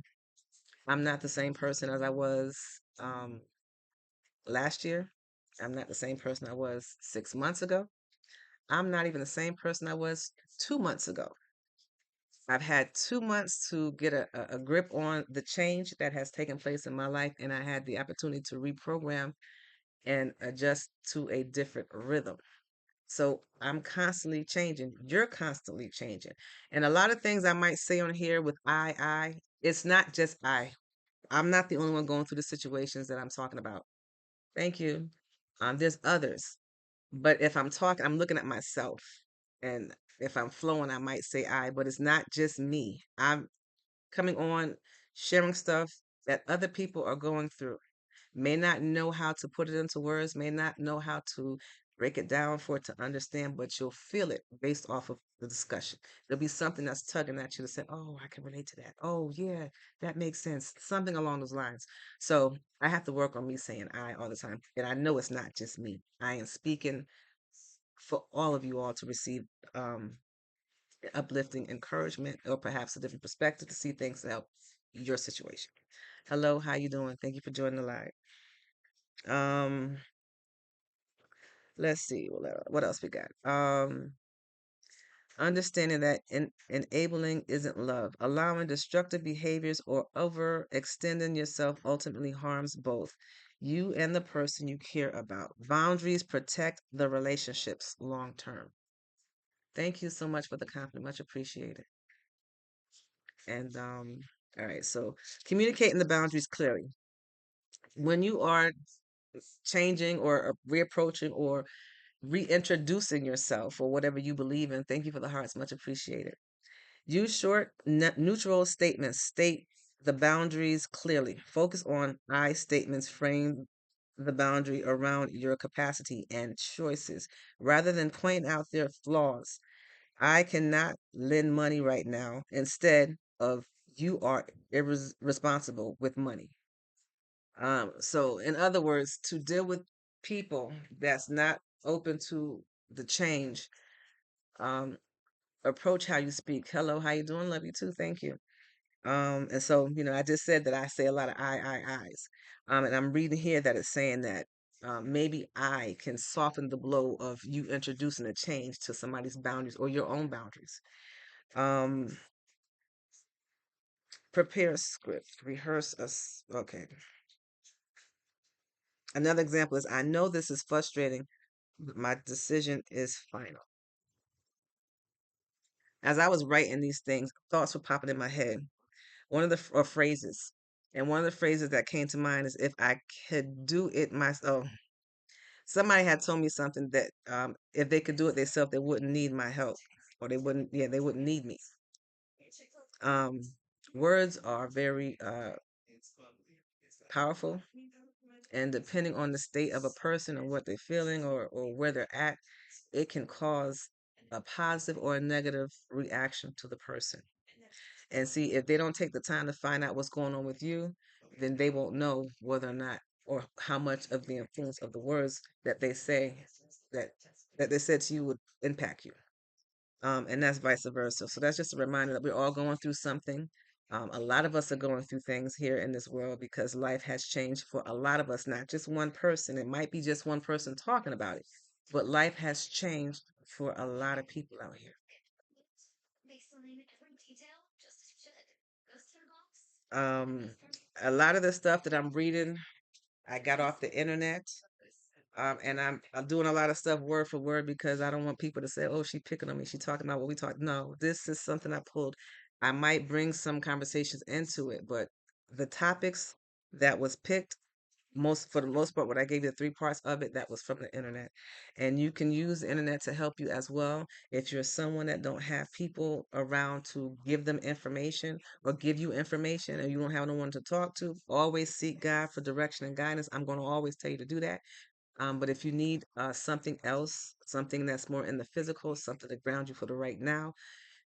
I'm not the same person as I was last year. I'm not the same person I was 6 months ago. I'm not even the same person I was 2 months ago. I've had 2 months to get a grip on the change that has taken place in my life, and I had the opportunity to reprogram and adjust to a different rhythm. So I'm constantly changing. You're constantly changing. And a lot of things I might say on here with it's not just I. I'm not the only one going through the situations that I'm talking about. Thank you. There's others. But if I'm talking, I'm looking at myself. And if I'm flowing, I might say but it's not just me. I'm coming on, sharing stuff that other people are going through. May not know how to put it into words, may not know how to break it down for it to understand, but you'll feel it based off of the discussion. There'll be something that's tugging at you to say, oh, I can relate to that. Oh, yeah, that makes sense. Something along those lines. So I have to work on me saying I all the time. And I know it's not just me. I am speaking for all of you all to receive um, uplifting encouragement or perhaps a different perspective to see things to help your situation. Hello, how you doing? Thank you for joining the live. Um, let's see what else we got. Understanding that enabling isn't love. Allowing destructive behaviors or overextending yourself ultimately harms both you and the person you care about. Boundaries protect the relationships long term. Thank you so much for the compliment. Much appreciated. And all right, so communicating the boundaries clearly. When you are changing or reapproaching or reintroducing yourself or whatever you believe in, thank you for the hearts, much appreciated. Use short, neutral statements. State the boundaries clearly. Focus on I statements. Frame the boundary around your capacity and choices rather than point out their flaws. I cannot lend money right now instead of you are irresponsible with money. So in other words, to deal with people that's not open to the change, um, approach how you speak. Hello, how you doing? Love you too. Thank you. And so, I just said that I say a lot of I's. And I'm reading here that it's saying that maybe I can soften the blow of you introducing a change to somebody's boundaries or your own boundaries. Um, Prepare a script, rehearse okay. Another example is I know this is frustrating, but my decision is final. As I was writing these things, thoughts were popping in my head. One of the or phrases, and one of the phrases that came to mind is if I could do it myself. Oh, somebody had told me something that if they could do it themselves, they wouldn't need my help, or they wouldn't need me. Um, Words are very powerful, and depending on the state of a person or what they're feeling or where they're at, it can cause a positive or a negative reaction to the person. And see, if they don't take the time to find out what's going on with you, then they won't know whether or not or how much of the influence of the words that they say that that they said to you would impact you. And that's vice versa. So that's just a reminder that we're all going through something. A lot of us are going through things here in this world because life has changed for a lot of us, not just one person. It might be just one person talking about it, but life has changed for a lot of people out here. Um, a lot of the stuff that I'm reading, I got off the internet. And I'm doing a lot of stuff word for word because I don't want people to say, "Oh, she picking on me. She talking about what we talked." No, this is something I pulled. I might bring some conversations into it, but the topics that was picked most for the most part, what I gave you the three parts of it, that was from the internet. And you can use the internet to help you as well. If you're someone that don't have people around to give them information or give you information and you don't have no one to talk to, always seek God for direction and guidance. I'm going to always tell you to do that. But if you need something else, something that's more in the physical, something to ground you for the right now,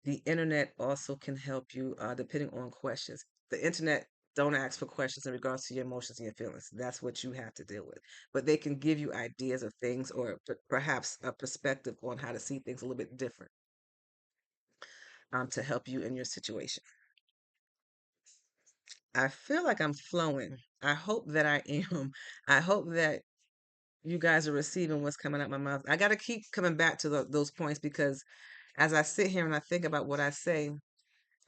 the internet also can help you depending on questions. The internet don't ask for questions in regards to your emotions and your feelings. That's what you have to deal with. But they can give you ideas of things or perhaps a perspective on how to see things a little bit different to help you in your situation. I feel like I'm flowing. I hope that I am. I hope that you guys are receiving what's coming out my mouth. I got to keep coming back to those points because as I sit here and I think about what I say,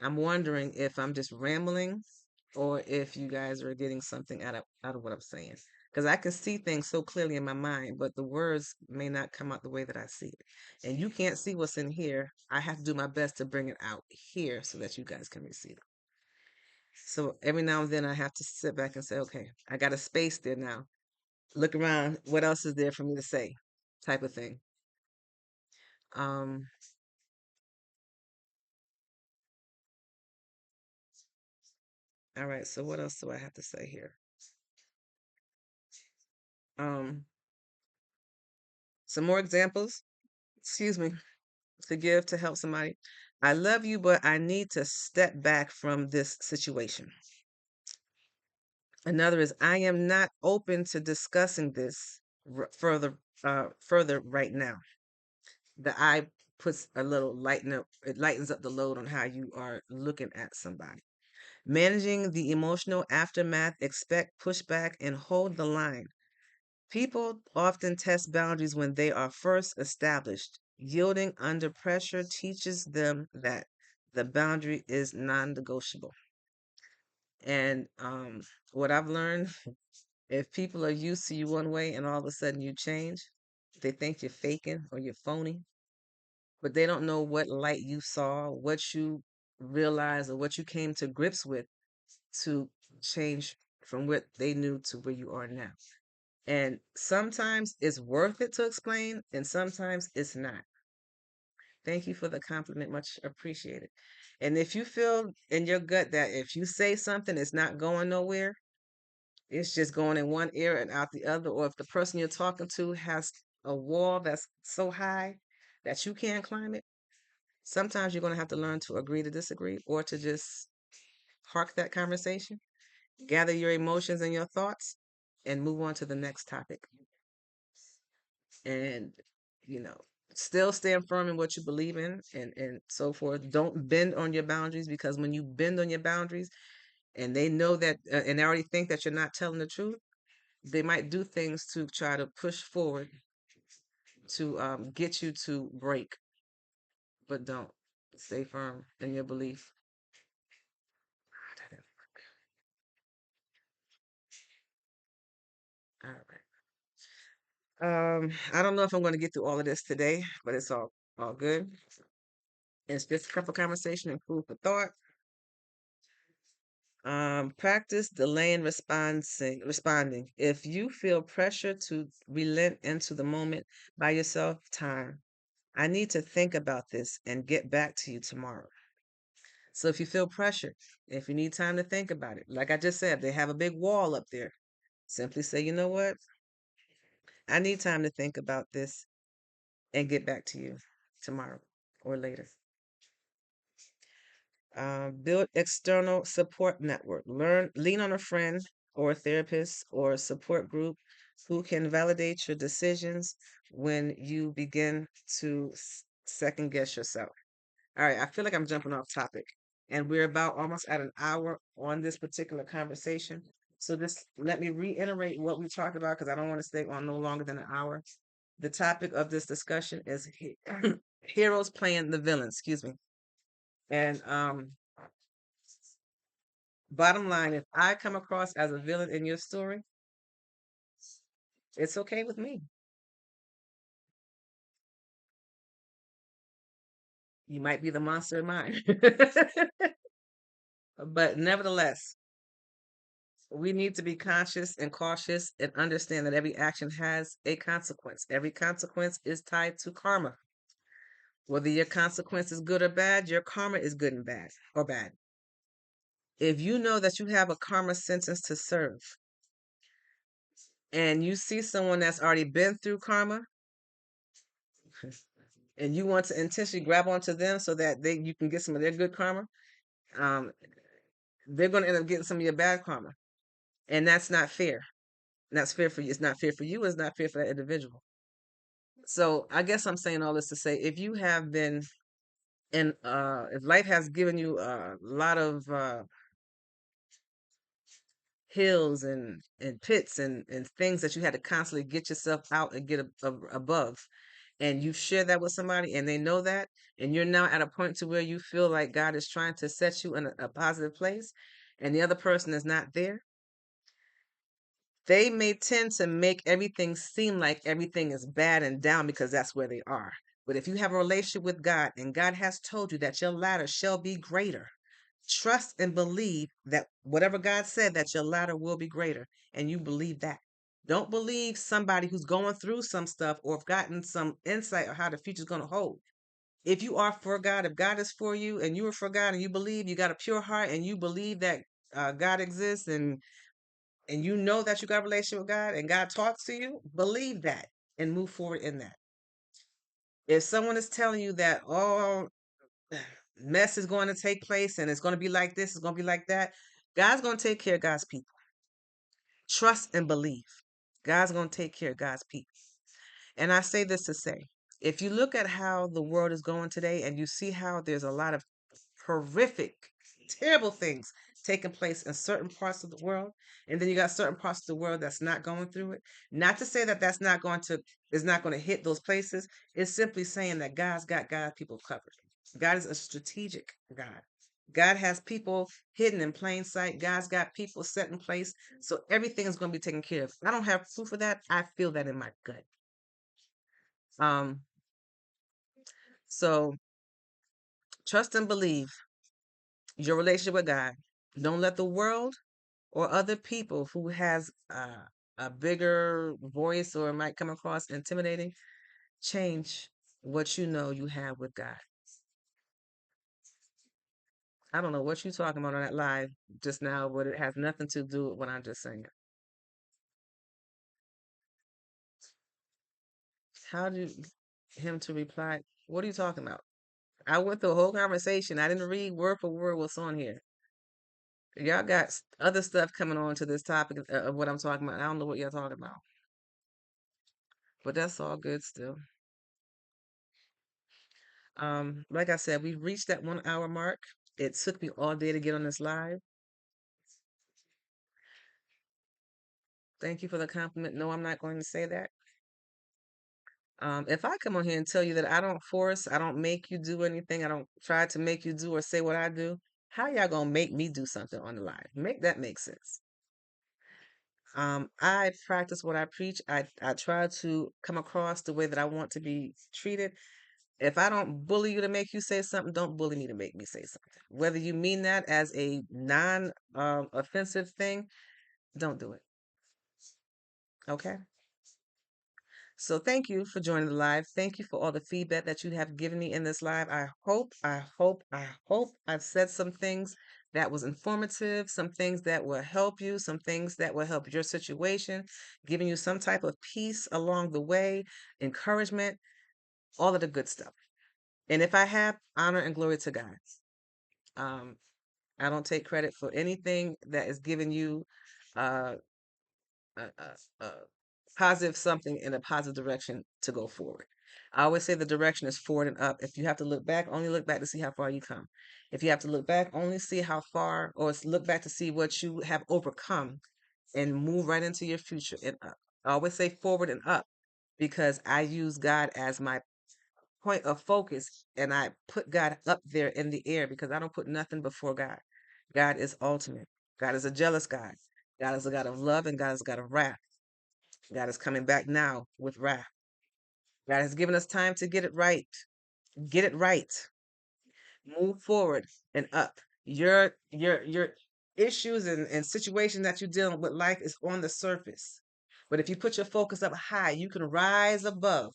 I'm wondering if I'm just rambling or if you guys are getting something out of what I'm saying. Because I can see things so clearly in my mind, but the words may not come out the way that I see it. And you can't see what's in here. I have to do my best to bring it out here so that you guys can receive it. So every now and then I have to sit back and say, okay, I got a space there now. Look around. What else is there for me to say? Type of thing. Um, all right, so what else do I have to say here? Um, some more examples, excuse me, to give to help somebody. I love you, but I need to step back from this situation. Another is I am not open to discussing this further right now. The I puts a little it lightens up the load on how you are looking at somebody. Managing the emotional aftermath, expect pushback, and hold the line. People often test boundaries when they are first established. Yielding under pressure teaches them that the boundary is non negotiable. And what I've learned, if people are used to you one way and all of a sudden you change, they think you're faking or you're phony, but they don't know what light you saw, what you realized, or what you came to grips with to change from what they knew to where you are now. And sometimes it's worth it to explain, and sometimes it's not. Thank you for the compliment, much appreciated. And if you feel in your gut that if you say something, it's not going nowhere, it's just going in one ear and out the other, or if the person you're talking to has a wall that's so high that you can't climb it, sometimes you're going to have to learn to agree to disagree or to just park that conversation, gather your emotions and your thoughts, and move on to the next topic. And, you know, Still stand firm in what you believe in, and so forth. Don't bend on your boundaries, because when you bend on your boundaries and they know that, and they already think that you're not telling the truth, they might do things to try to push forward to get you to break. But don't. Stay firm in your belief. All right. I don't know if I'm going to get through all of this today, but it's all good. It's just a couple conversation and food for thought. Practice delaying responding. If you feel pressure to relent into the moment, by yourself time. I need to think about this and get back to you tomorrow. So if you feel pressure, if you need time to think about it, like I just said, they have a big wall up there. Simply say, you know what? I need time to think about this and get back to you tomorrow or later. Build external support network. Lean on a friend or a therapist or a support group who can validate your decisions when you begin to second guess yourself. All right, I feel like I'm jumping off topic, and we're about almost at an hour on this particular conversation. So just let me reiterate what we talked about, because I don't want to stay on no longer than an hour. The topic of this discussion is heroes playing the villains. Excuse me. And bottom line, if I come across as a villain in your story, it's okay with me. You might be the monster in mine. But nevertheless, we need to be conscious and cautious and understand that every action has a consequence. Every consequence is tied to karma. Whether your consequence is good or bad, your karma is good and bad or bad. If you know that you have a karma sentence to serve and you see someone that's already been through karma and you want to intentionally grab onto them so that you can get some of their good karma, um, they're going to end up getting some of your bad karma. And that's not fair. That's fair for you. It's not fair for you. It's not fair for that individual. So I guess I'm saying all this to say, if you have been in, if life has given you a lot of hills and pits and things that you had to constantly get yourself out and get above, and you share that with somebody and they know that, and you're now at a point to where you feel like God is trying to set you in a positive place, and the other person is not there, they may tend to make everything seem like everything is bad and down because that's where they are. But if you have a relationship with God and God has told you that your latter shall be greater, trust and believe that whatever God said, that your latter will be greater. And you believe that. Don't believe somebody who's going through some stuff or have gotten some insight of how the future is going to hold. If you are for God, if God is for you and you are for God and you believe, you got a pure heart and you believe that God exists, and you know that you got a relationship with God and God talks to you, believe that and move forward in that. If someone is telling you that all mess is going to take place and it's going to be like this, it's going to be like that, God's going to take care of God's people. Trust and believe. God's going to take care of God's people. And I say this to say, if you look at how the world is going today and you see how there's a lot of horrific, terrible things taking place in certain parts of the world, and then you got certain parts of the world that's not going through it. Not to say that that's not going to is not going to hit those places. It's simply saying that God's got God's people covered. God is a strategic God. God has people hidden in plain sight. God's got people set in place. So everything is going to be taken care of. I don't have proof of that. I feel that in my gut. Um, so trust and believe your relationship with God. Don't let the world or other people who has a bigger voice or might come across intimidating change what you know you have with God. I don't know what you're talking about on that live just now, but it has nothing to do with what I'm just saying. How did him to reply? What are you talking about? I went through a whole conversation. I didn't read word for word what's on here. Y'all got other stuff coming on to this topic of what I'm talking about. I don't know what y'all talking about, but that's all good still. Like I said, we've reached that 1 hour mark. It took me all day to get on this live. Thank you for the compliment. No, I'm not going to say that. If I come on here and tell you that I don't force, I don't make you do anything, I don't try to make you do or say what I do, how y'all gonna make me do something on the live? Make that make sense. I practice what I preach. I try to come across the way that I want to be treated. If I don't bully you to make you say something, don't bully me to make me say something. Whether you mean that as a non offensive thing, don't do it. Okay? So thank you for joining the live. Thank you for all the feedback that you have given me in this live. I hope I've said some things that was informative, some things that will help you, some things that will help your situation, giving you some type of peace along the way, encouragement, all of the good stuff. And if I have, honor and glory to God. Um, I don't take credit for anything that is giving you uh, a positive something in a positive direction to go forward. I always say the direction is forward and up. If you have to look back, only look back to see how far you come. If you have to look back, only see how far, or look back to see what you have overcome and move right into your future and up. I always say forward and up because I use God as my point of focus and I put God up there in the air because I don't put nothing before God. God is ultimate. God is a jealous God. God is a God of love and God is a God of wrath. God is coming back now with wrath. God has given us time to get it right. Get it right. Move forward and up. Your issues and situations that you're dealing with life is on the surface. But if you put your focus up high, you can rise above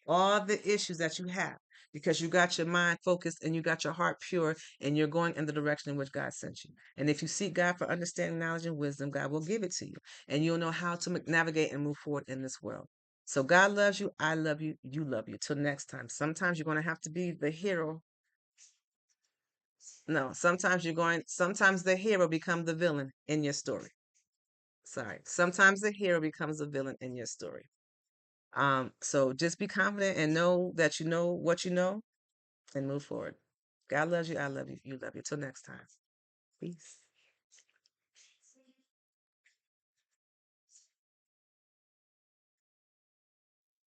all the issues that you have because you got your mind focused and you got your heart pure and you're going in the direction in which God sent you. And if you seek God for understanding, knowledge, and wisdom, God will give it to you. And you'll know how to navigate and move forward in this world. So God loves you. I love you. You love you. Till next time. Sometimes you're going to have to be the hero. No, sometimes the hero become the villain in your story. Sorry. Sometimes the hero becomes the villain in your story. So just be confident and know that you know what you know and move forward. God loves you. I love you. You love you. Till next time. Peace.